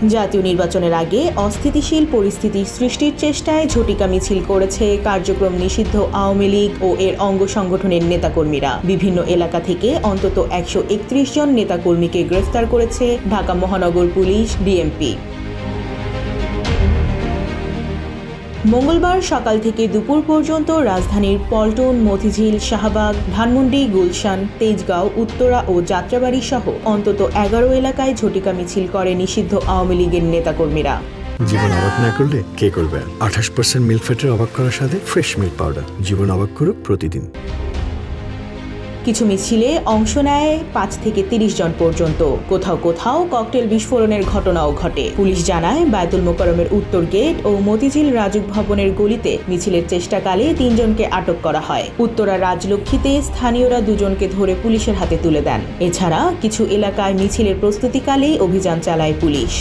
জাতীয় নির্বাচনের আগে অস্থিতিশীল পরিস্থিতি সৃষ্টির চেষ্টায় ঝটিকা মিছিল করেছে কার্যক্রম নিষিদ্ধ আওয়ামী লীগ ও এর অঙ্গ সংগঠনের নেতাকর্মীরা। বিভিন্ন এলাকা থেকে অন্তত 131 জন নেতাকর্মীকে গ্রেফতার করেছে ঢাকা মহানগর পুলিশ ডিএমপি। মঙ্গলবার সকাল থেকে দুপুর পর্যন্ত রাজধানীর পল্টন, মতিঝিল, শাহবাগ, ধানমন্ডি, গুলশান, তেজগাঁও, উত্তরা ও যাত্রাবাড়ি সহ অন্তত 11 এলাকায় ঝটিকা মিছিল করে নিষিদ্ধ আওয়ামী লীগের নেতাকর্মীরা। জীবন অবাক না করলে কে করবে? 28% মিল্ক ফ্যাটের অবাক করার সাথে ফ্রেশ মিল্ক পাউডার। জীবন অবাক করুক প্রতিদিন। কিছু মিছিলে অংশ নেয় 5 থেকে 30 জন পর্যন্ত। কোথাও কোথাও ককটেল বিস্ফোরণের ঘটনাও ঘটে। পুলিশ জানায়, বায়তুল মোকাররমের উত্তর গেট ও মতিঝিল রাজুক ভবনের গলিতে মিছিলের চেষ্টাকালে 3 জনকে আটক করা হয়। উত্তরা রাজলক্ষ্মীতে স্থানীয়রা 2 জনকে ধরে পুলিশের হাতে তুলে দেন। এছাড়া কিছু এলাকায় মিছিলের প্রস্তুতিকালেই অভিযান চালায় পুলিশ।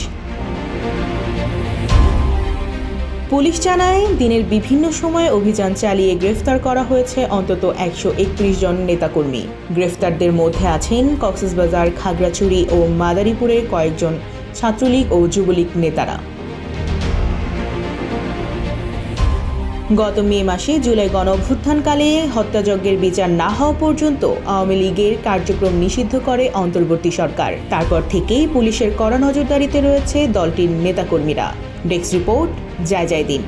পুলিশ জানায়, দিনের বিভিন্ন সময়ে অভিযান চালিয়ে গ্রেফতার করা হয়েছে অন্তত 131 জন নেতাকর্মী। গ্রেফতারদের মধ্যে আছেন কক্সবাজার, খাগড়াছড়ি ও মাদারীপুরের কয়েকজন ছাত্রলীগ ও যুবলীগ নেতারা। গত মে মাসে জুলাই গণঅভ্যুত্থানকালে হত্যাযজ্ঞের বিচার না হওয়া পর্যন্ত আওয়ামী লীগের কার্যক্রম নিষিদ্ধ করে অন্তর্বর্তী সরকার। তারপর থেকেই পুলিশের কড়া নজরদারিতে রয়েছে দলটির নেতাকর্মীরা। ডেস্ক রিপোর্ট, জয় দিন।